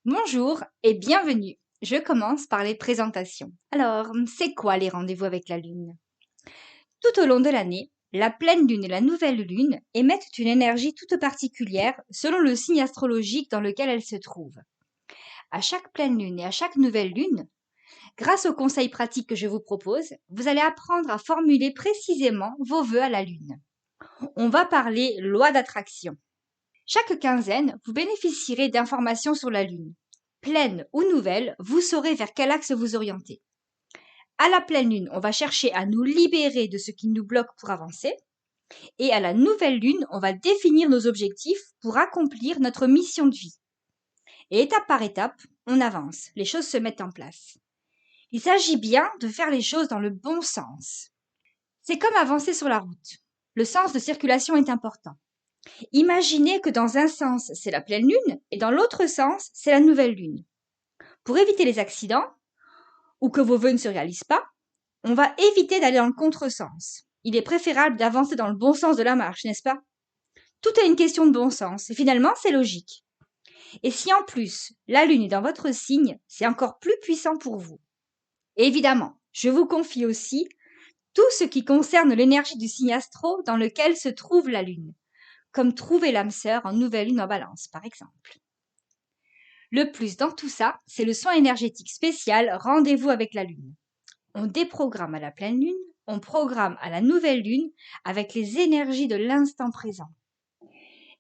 Bonjour et bienvenue. Je commence par les présentations. Alors, c'est quoi les rendez-vous avec la Lune? Tout au long de l'année, la pleine Lune et la nouvelle Lune émettent une énergie toute particulière selon le signe astrologique dans lequel elles se trouvent. À chaque pleine Lune et à chaque nouvelle Lune, grâce aux conseils pratiques que je vous propose, vous allez apprendre à formuler précisément vos vœux à la Lune. On va parler loi d'attraction. Chaque quinzaine, vous bénéficierez d'informations sur la Lune. Pleine ou nouvelle, vous saurez vers quel axe vous orienter. À la pleine Lune, on va chercher à nous libérer de ce qui nous bloque pour avancer. Et à la nouvelle Lune, on va définir nos objectifs pour accomplir notre mission de vie. Et étape par étape, on avance, les choses se mettent en place. Il s'agit bien de faire les choses dans le bon sens. C'est comme avancer sur la route. Le sens de circulation est important. Imaginez que dans un sens, c'est la pleine lune et dans l'autre sens, c'est la nouvelle lune. Pour éviter les accidents, ou que vos vœux ne se réalisent pas, on va éviter d'aller dans le contresens. Il est préférable d'avancer dans le bon sens de la marche, n'est-ce pas? Tout est une question de bon sens, et finalement, c'est logique. Et si en plus, la lune est dans votre signe, c'est encore plus puissant pour vous. Et évidemment, je vous confie aussi tout ce qui concerne l'énergie du signe astro dans lequel se trouve la lune, comme trouver l'âme sœur en nouvelle lune en balance, par exemple. Le plus dans tout ça, c'est le soin énergétique spécial Rendez-vous avec la Lune. On déprogramme à la pleine Lune, on programme à la nouvelle Lune avec les énergies de l'instant présent.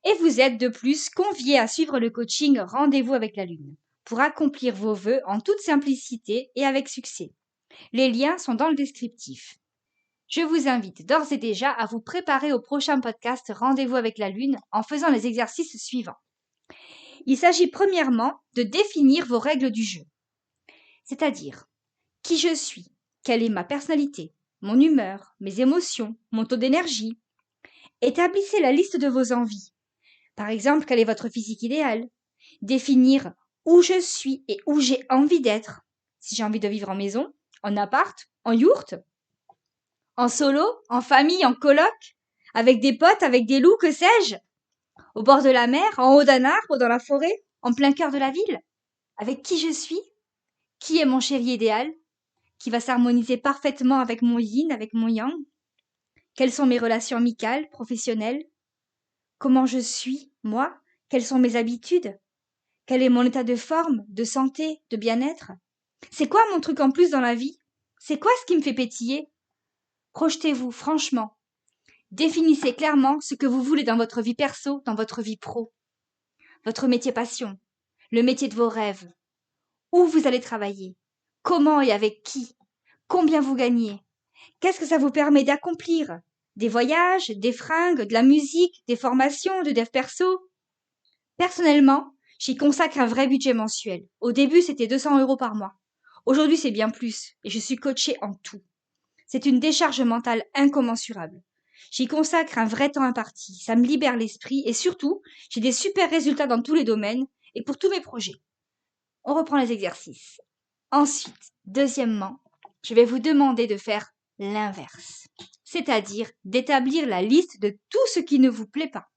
Et vous êtes de plus conviés à suivre le coaching Rendez-vous avec la Lune pour accomplir vos vœux en toute simplicité et avec succès. Les liens sont dans le descriptif. Je vous invite d'ores et déjà à vous préparer au prochain podcast Rendez-vous avec la Lune en faisant les exercices suivants. Il s'agit premièrement de définir vos règles du jeu, c'est-à-dire qui je suis, quelle est ma personnalité, mon humeur, mes émotions, mon taux d'énergie. Établissez la liste de vos envies. Par exemple, quel est votre physique idéal? Définir où je suis et où j'ai envie d'être. Si j'ai envie de vivre en maison, en appart, en yourte, en solo, en famille, en coloc, avec des potes, avec des loups, que sais-je? Au bord de la mer, en haut d'un arbre, dans la forêt, en plein cœur de la ville? Avec qui je suis? Qui est mon chéri idéal? Qui va s'harmoniser parfaitement avec mon yin, avec mon yang? Quelles sont mes relations amicales, professionnelles? Comment je suis, moi? Quelles sont mes habitudes? Quel est mon état de forme, de santé, de bien-être? C'est quoi mon truc en plus dans la vie? C'est quoi ce qui me fait pétiller? Projetez-vous, franchement. Définissez clairement ce que vous voulez dans votre vie perso, dans votre vie pro. Votre métier passion, le métier de vos rêves. Où vous allez travailler? Comment et avec qui? Combien vous gagnez? Qu'est-ce que ça vous permet d'accomplir? Des voyages, des fringues, de la musique, des formations, de dev perso? Personnellement, j'y consacre un vrai budget mensuel. Au début, c'était 200 € par mois. Aujourd'hui, c'est bien plus, et je suis coachée en tout. C'est une décharge mentale incommensurable. J'y consacre un vrai temps imparti, ça me libère l'esprit, et surtout, j'ai des super résultats dans tous les domaines, et pour tous mes projets. On reprend les exercices. Ensuite, deuxièmement, je vais vous demander de faire l'inverse, c'est-à-dire d'établir la liste de tout ce qui ne vous plaît pas.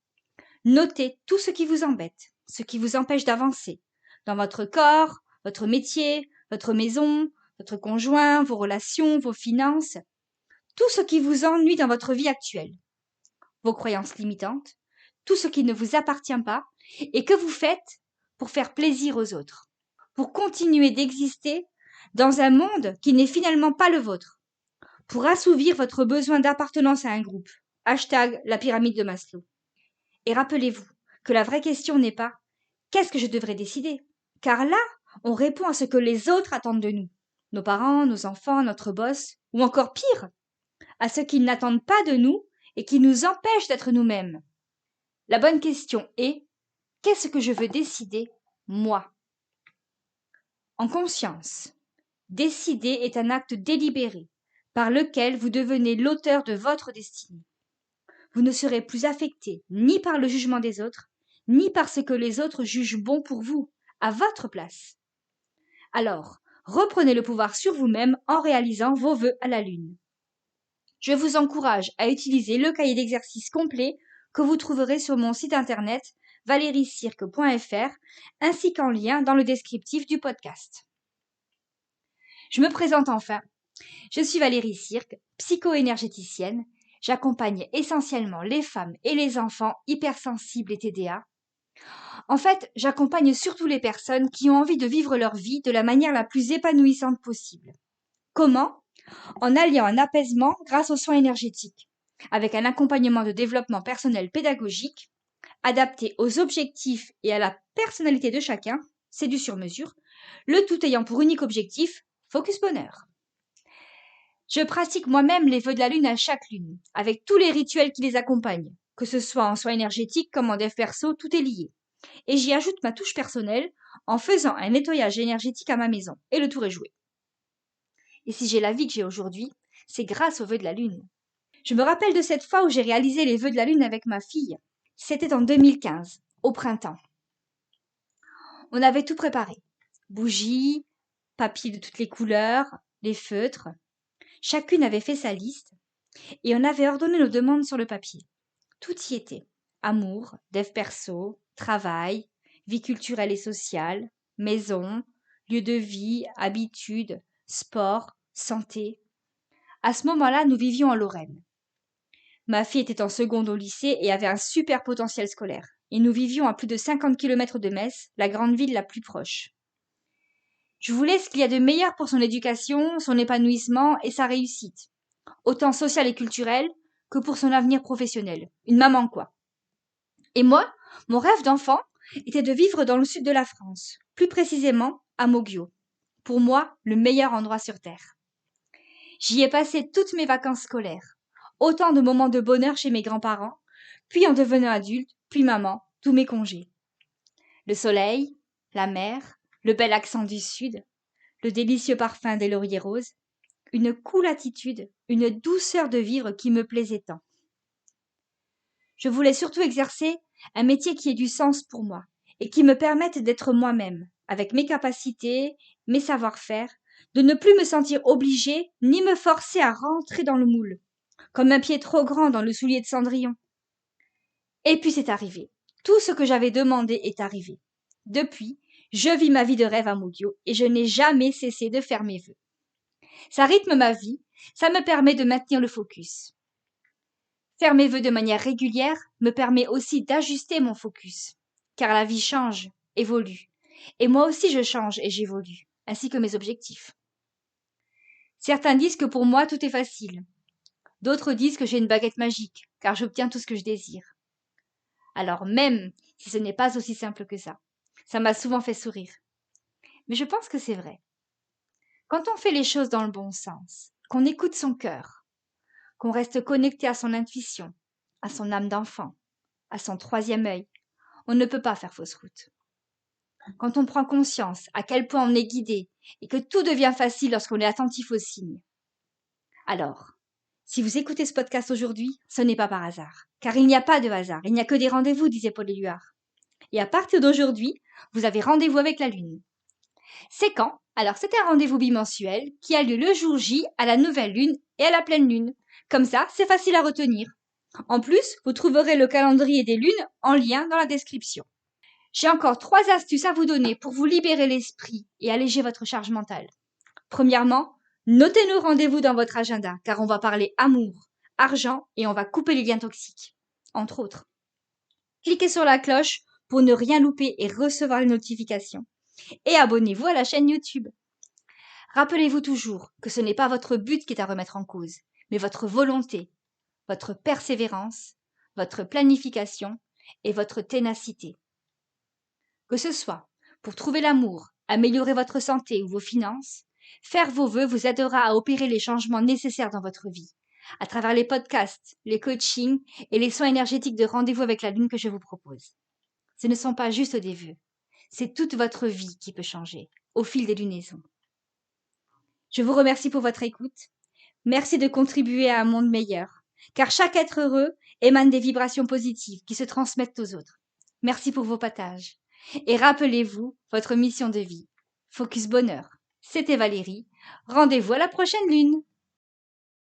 Notez tout ce qui vous embête, ce qui vous empêche d'avancer, dans votre corps, votre métier, votre maison, votre conjoint, vos relations, vos finances, tout ce qui vous ennuie dans votre vie actuelle, vos croyances limitantes, tout ce qui ne vous appartient pas et que vous faites pour faire plaisir aux autres, pour continuer d'exister dans un monde qui n'est finalement pas le vôtre, pour assouvir votre besoin d'appartenance à un groupe. Hashtag la pyramide de Maslow. Et rappelez-vous que la vraie question n'est pas qu'est-ce que je devrais décider? Car là, on répond à ce que les autres attendent de nous. Nos parents, nos enfants, notre boss, ou encore pire, à ce qu'ils n'attendent pas de nous et qui nous empêchent d'être nous-mêmes. La bonne question est qu'est-ce que je veux décider, moi? En conscience. Décider est un acte délibéré, par lequel vous devenez l'auteur de votre destinée. Vous ne serez plus affecté ni par le jugement des autres, ni par ce que les autres jugent bon pour vous, à votre place. Alors, reprenez le pouvoir sur vous-même en réalisant vos vœux à la Lune. Je vous encourage à utiliser le cahier d'exercices complet que vous trouverez sur mon site internet valeriecirque.fr ainsi qu'en lien dans le descriptif du podcast. Je me présente enfin. Je suis Valérie Cirque, psycho-énergéticienne. J'accompagne essentiellement les femmes et les enfants hypersensibles et TDA. En fait, j'accompagne surtout les personnes qui ont envie de vivre leur vie de la manière la plus épanouissante possible. Comment ? En alliant un apaisement grâce aux soins énergétiques, avec un accompagnement de développement personnel pédagogique, adapté aux objectifs et à la personnalité de chacun, c'est du sur-mesure, le tout ayant pour unique objectif, focus bonheur. Je pratique moi-même les vœux de la lune à chaque lune, avec tous les rituels qui les accompagnent, que ce soit en soins énergétiques comme en dev perso, tout est lié. Et j'y ajoute ma touche personnelle en faisant un nettoyage énergétique à ma maison, et le tour est joué. Et si j'ai la vie que j'ai aujourd'hui, c'est grâce aux vœux de la lune. Je me rappelle de cette fois où j'ai réalisé les vœux de la lune avec ma fille. C'était en 2015, au printemps. On avait tout préparé. Bougies, papier de toutes les couleurs, les feutres. Chacune avait fait sa liste et on avait ordonné nos demandes sur le papier. Tout y était. Amour, dev perso, travail, vie culturelle et sociale, maison, lieu de vie, habitudes, sport, santé. À ce moment-là, nous vivions en Lorraine. Ma fille était en seconde au lycée et avait un super potentiel scolaire. Et nous vivions à plus de 50 km de Metz, la grande ville la plus proche. Je voulais ce qu'il y a de meilleur pour son éducation, son épanouissement et sa réussite, autant sociale et culturelle que pour son avenir professionnel. Une maman, quoi. Et moi, mon rêve d'enfant était de vivre dans le sud de la France, plus précisément à Moggio. Pour moi, le meilleur endroit sur Terre. J'y ai passé toutes mes vacances scolaires, autant de moments de bonheur chez mes grands-parents, puis en devenant adulte, puis maman, tous mes congés. Le soleil, la mer, le bel accent du sud, le délicieux parfum des lauriers roses, une cool attitude, une douceur de vivre qui me plaisait tant. Je voulais surtout exercer un métier qui ait du sens pour moi et qui me permette d'être moi-même, avec mes capacités, mes savoir-faire, de ne plus me sentir obligée ni me forcer à rentrer dans le moule, comme un pied trop grand dans le soulier de Cendrillon. Et puis c'est arrivé. Tout ce que j'avais demandé est arrivé. Depuis, je vis ma vie de rêve à Moggio et je n'ai jamais cessé de faire mes vœux. Ça rythme ma vie, ça me permet de maintenir le focus. Faire mes vœux de manière régulière me permet aussi d'ajuster mon focus, car la vie change, évolue, et moi aussi je change et j'évolue, ainsi que mes objectifs. Certains disent que pour moi tout est facile, d'autres disent que j'ai une baguette magique, car j'obtiens tout ce que je désire. Alors même si ce n'est pas aussi simple que ça m'a souvent fait sourire. Mais je pense que c'est vrai. Quand on fait les choses dans le bon sens, qu'on écoute son cœur, qu'on reste connecté à son intuition, à son âme d'enfant, à son troisième œil, on ne peut pas faire fausse route. Quand on prend conscience à quel point on est guidé et que tout devient facile lorsqu'on est attentif aux signes. Alors, si vous écoutez ce podcast aujourd'hui, ce n'est pas par hasard, car il n'y a pas de hasard, il n'y a que des rendez-vous, disait Paul Éluard. Et à partir d'aujourd'hui, vous avez rendez-vous avec la Lune. C'est quand? Alors c'est un rendez-vous bimensuel qui a lieu le jour J à la nouvelle Lune et à la pleine Lune. Comme ça, c'est facile à retenir. En plus, vous trouverez le calendrier des lunes en lien dans la description. J'ai encore 3 astuces à vous donner pour vous libérer l'esprit et alléger votre charge mentale. Premièrement, notez nos rendez-vous dans votre agenda, car on va parler amour, argent et on va couper les liens toxiques, entre autres. Cliquez sur la cloche pour ne rien louper et recevoir les notifications. Et abonnez-vous à la chaîne YouTube. Rappelez-vous toujours que ce n'est pas votre but qui est à remettre en cause, mais votre volonté, votre persévérance, votre planification et votre ténacité. Que ce soit pour trouver l'amour, améliorer votre santé ou vos finances, faire vos vœux vous aidera à opérer les changements nécessaires dans votre vie, à travers les podcasts, les coachings et les soins énergétiques de rendez-vous avec la Lune que je vous propose. Ce ne sont pas juste des vœux, c'est toute votre vie qui peut changer, au fil des lunaisons. Je vous remercie pour votre écoute. Merci de contribuer à un monde meilleur, car chaque être heureux émane des vibrations positives qui se transmettent aux autres. Merci pour vos partages. Et rappelez-vous votre mission de vie. Focus bonheur. C'était Valérie. Rendez-vous à la prochaine lune.